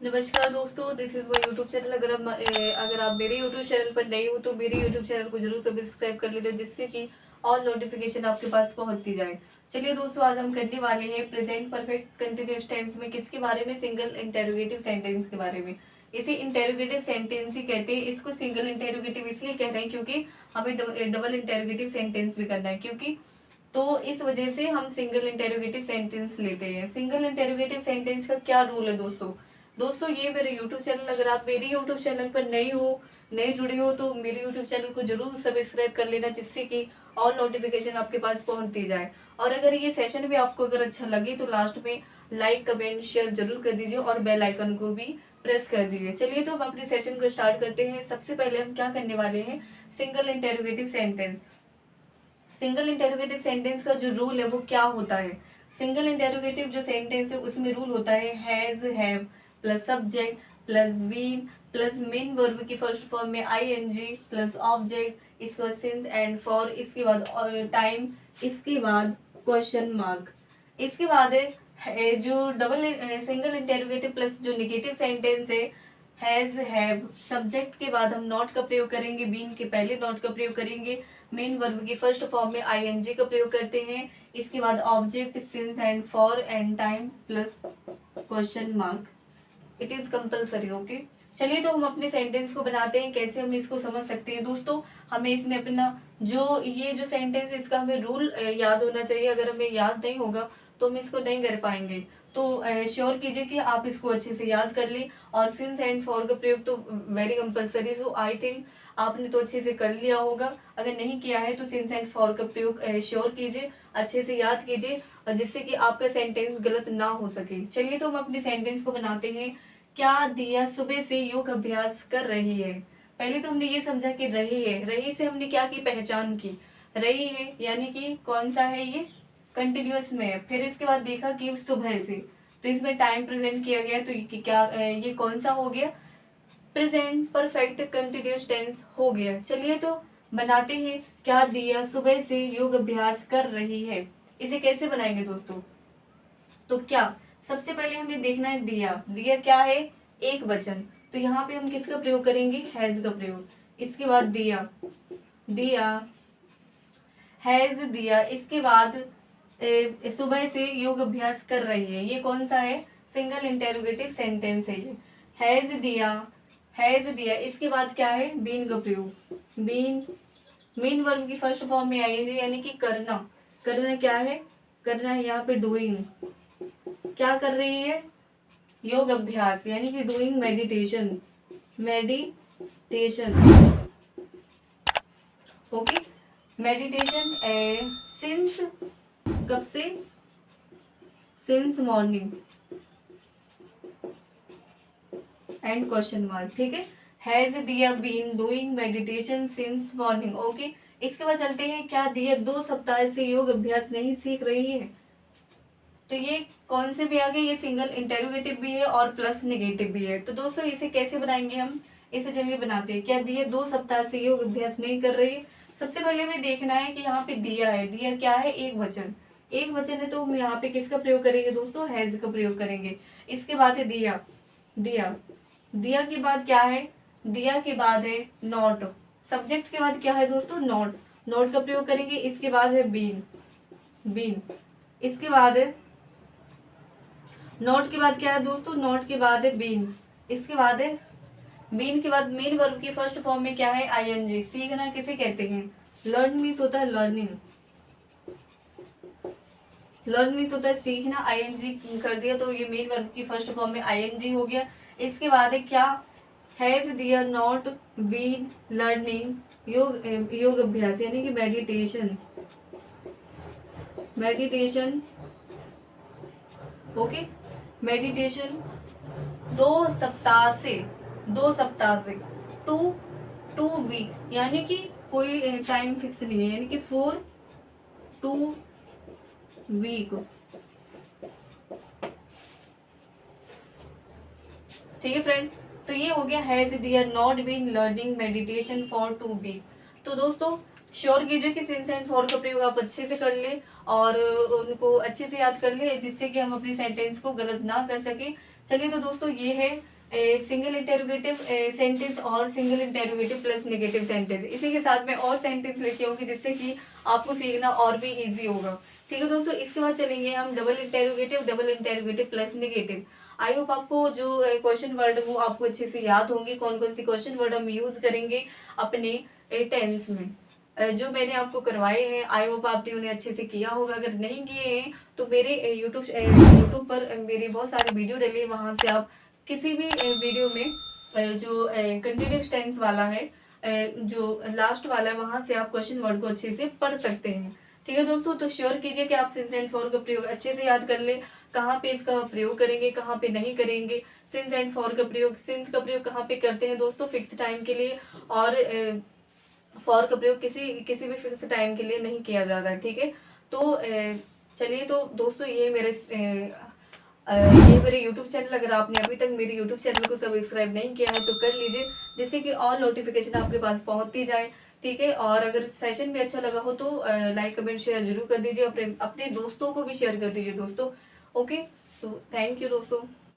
नमस्कार दोस्तों, this is my YouTube channel. अगर आप मेरे यूट्यूब चैनल पर नए हो तो मेरे यूट्यूब चैनल को जरूर सब्सक्राइब कर लीजिए, जिससे कि ऑल नोटिफिकेशन आपके पास पहुंचती जाए। चलिए दोस्तों, आज हम करने वाले हैं प्रेजेंट परफेक्ट कंटिन्यूअस टेंस में किसके बारे में, सिंगल इंटेरोगेटिव सेंटेंस के बारे में। इसे इंटेरोगेटिव सेंटेंस ही कहते हैं। इसको सिंगल इंटेरोगेटिव इसलिए कह रहे हैं क्योंकि हमें डबल इंटेरोगेटिव सेंटेंस भी करना है, क्योंकि तो इस वजह से हम सिंगल इंटेरोगेटिव सेंटेंस लेते हैं। सिंगल इंटेरोगेटिव सेंटेंस का क्या रूल है दोस्तों? दोस्तों, ये मेरे यूट्यूब चैनल, अगर आप मेरे यूट्यूब चैनल पर नए जुड़े हो तो मेरे यूट्यूब चैनल को जरूर सब्सक्राइब कर लेना, जिससे कि ऑल नोटिफिकेशन आपके पास पहुंचती जाए। और अगर ये सेशन भी आपको अगर अच्छा लगे तो लास्ट में लाइक कमेंट शेयर जरूर कर दीजिए और बेल आइकन को भी प्रेस कर दीजिए। चलिए तो हम अपने सेशन को स्टार्ट करते हैं। सबसे पहले हम क्या करने वाले हैं, single interrogative sentence. Single interrogative sentence का जो रूल है वो क्या होता है? सिंगल इंटेरोगेटिव जो सेंटेंस है उसमें रूल होता है has have plus subject plus been plus main verb की फर्स्ट फॉर्म में आईएनजी प्लस ऑब्जेक्ट, इसके बाद सिंस एंड फॉर, इसके बाद टाइम, इसके बाद क्वेश्चन मार्क। इसके बाद है जो डबल सिंगल इंटेरोगेटिव प्लस जो नेगेटिव सेंटेंस है हैज हैव, सब्जेक्ट के बाद हम नॉट का प्रयोग करेंगे, बीन के पहले नॉट का प्रयोग करेंगे, मेन वर्ब की फर्स्ट फॉर्म में आईएनजी का प्रयोग करते हैं, इसके बाद object, since and for and time plus question mark. It is compulsory. Okay, चलिए तो हम अपने सेंटेंस को बनाते हैं। कैसे हम इसको समझ सकते हैं दोस्तों? हमें इसमें अपना ये जो सेंटेंस है इसका हमें रूल याद होना चाहिए। अगर हमें याद नहीं होगा तो हम इसको नहीं कर पाएंगे। तो श्योर कीजिए कि आप इसको अच्छे से याद कर लें। और सिंस एंड फॉर का प्रयोग तो very compulsory, so I think आपने तो अच्छे से कर लिया होगा। अगर नहीं किया है तो सिंस एंड फॉर का प्रयोग श्योर कीजिए, अच्छे से याद कीजिए, और जिससे कि आपका सेंटेंस गलत ना हो सके। चलिए तो हम अपने सेंटेंस को बनाते हैं। क्या दिया सुबह से योग अभ्यास कर रही है। पहले तो हमने ये समझा कि रही है, रही से हमने क्या की पहचान की, रही है यानी कि कौन सा है, ये कंटिन्यूअस में है। फिर इसके बाद देखा कि सुबह से, तो इसमें टाइम प्रेजेंट किया गया, तो ये कौन सा हो गया, प्रेजेंट परफेक्ट कंटिन्यूअस टेंस हो गया। चलिए तो बनाते हैं। क्या दिया सुबह से योग अभ्यास कर रही है, इसे कैसे बनाएंगे दोस्तों? तो क्या, सबसे पहले हमें देखना है दिया। दिया क्या है, एक वचन, तो यहाँ पे हम किसका प्रयोग करेंगे, हैज का प्रयोग। इसके बाद दिया, दिया हैज दिया। इसके बाद सुबह से योग अभ्यास कर रही है, ये कौन सा है, सिंगल इंटेरोगेटिव सेंटेंस है ये। हैज दिया, हैज दिया। इसके बाद क्या है, बीन का प्रयोग, बीन मेन वर्ब की फर्स्ट फॉर्म में आएंगे यानी कि करना। करना क्या है, करना है यहाँ पे डूइंग। क्या कर रही है, योग अभ्यास यानी कि doing meditation, meditation. Okay, meditation since, कब से, since morning and question mark. ठीक है, has Diya been doing meditation since morning. Okay, इसके बाद चलते हैं। क्या दिया 2 सप्ताह से योग अभ्यास नहीं सीख रही है, तो ये कौन से भी आ गए, ये सिंगल इंटेरोगेटिव भी है और प्लस नेगेटिव भी है। तो दोस्तों इसे कैसे बनाएंगे हम, इसे चलिए बनाते हैं। क्या दिया 2 सप्ताह से योग अभ्यास नहीं कर रही है। सबसे पहले हमें देखना है कि यहाँ पे दिया है, दिया क्या है, एक वचन, एक वचन है, तो हम यहाँ पे किसका प्रयोग करेंगे दोस्तों, हैज का प्रयोग करेंगे। इसके बाद है दिया, दिया, दिया के बाद क्या है, दिया के बाद है नॉट, सब्जेक्ट के बाद क्या है दोस्तों, नॉट, नॉट का प्रयोग करेंगे। इसके बाद है बीन, बीन। इसके बाद है नॉट के बाद क्या है दोस्तों, नॉट के बाद है बीन। इसके बाद है बीन के बाद मेन वर्ब की फर्स्ट फॉर्म में क्या है, आईएनजी। सीखना किसे कहते हैं, लर्न मीन्स होता है लर्निंग, लर्न मीन्स होता है सीखना, आईएनजी कर दिया तो ये मेन वर्ब की फर्स्ट फॉर्म में आईएनजी हो गया। इसके बाद है क्या, हैज दिया नॉट बीन लर्निंग योग अभ्यास यानी कि मेडिटेशन, मेडिटेशन। ओके, मेडिटेशन 2 सप्ताह से, 2 सप्ताह से, टू टू वीक यानी कि कोई टाइम फिक्स नहीं है, यानी कि 4 2 वीक। ठीक है फ्रेंड, तो ये हो गया has Diya not been learning meditation for 2 week. तो दोस्तों श्योर कीजिए कि सिंस एंड फॉर का प्रयोग आप अच्छे से कर ले और उनको अच्छे से याद कर ले, जिससे कि हम अपनी सेंटेंस को गलत ना कर सके। चलिए तो दोस्तों ये है सिंगल इंटेरोगेटिव सेंटेंस और single interrogative plus negative sentence. इसी के साथ में और सेंटेंस लेके आऊंगी जिससे कि आपको सीखना और भी इजी होगा। ठीक है दोस्तों, इसके बाद चलेंगे हम double interrogative plus negative. I hope आपको जो क्वेश्चन वर्ड वो आपको अच्छे से याद होंगे, कौन कौन सी क्वेश्चन वर्ड हम यूज करेंगे अपने टेंस में। जो मैंने आपको करवाए हैं आई होप आपने उन्हें अच्छे से किया होगा। अगर नहीं किए हैं तो मेरे यूट्यूब पर मेरी बहुत सारी वीडियो डली है, वहां से आप किसी भी वीडियो में जो कंटिन्यूस टेंस वाला है, जो लास्ट वाला है, वहां से आप क्वेश्चन वर्ड को अच्छे से पढ़ सकते हैं। ठीक है दोस्तों, तो श्योर कीजिए कि आप सिंस एंड फॉर का प्रयोग अच्छे से याद कर ले, कहाँ पे इसका प्रयोग करेंगे, कहाँ पे नहीं करेंगे। सिंस एंड फॉर का प्रयोग, सिंस का प्रयोग कहाँ पे करते हैं दोस्तों, फिक्स टाइम के लिए, और फॉर का प्रयोग किसी भी फिक्स टाइम के लिए नहीं किया जाता है। ठीक है, तो चलिए तो दोस्तों ये मेरे YouTube चैनल, अगर आपने अभी तक मेरे YouTube चैनल को सब्सक्राइब नहीं किया है तो कर लीजिए, जिससे कि ऑल नोटिफिकेशन आपके पास पहुंचती जाए। ठीक है, और अगर सेशन भी अच्छा लगा हो तो लाइक कमेंट शेयर जरूर कर दीजिए, अपने दोस्तों को भी शेयर कर दीजिए दोस्तों। ओके, तो थैंक यू दोस्तों।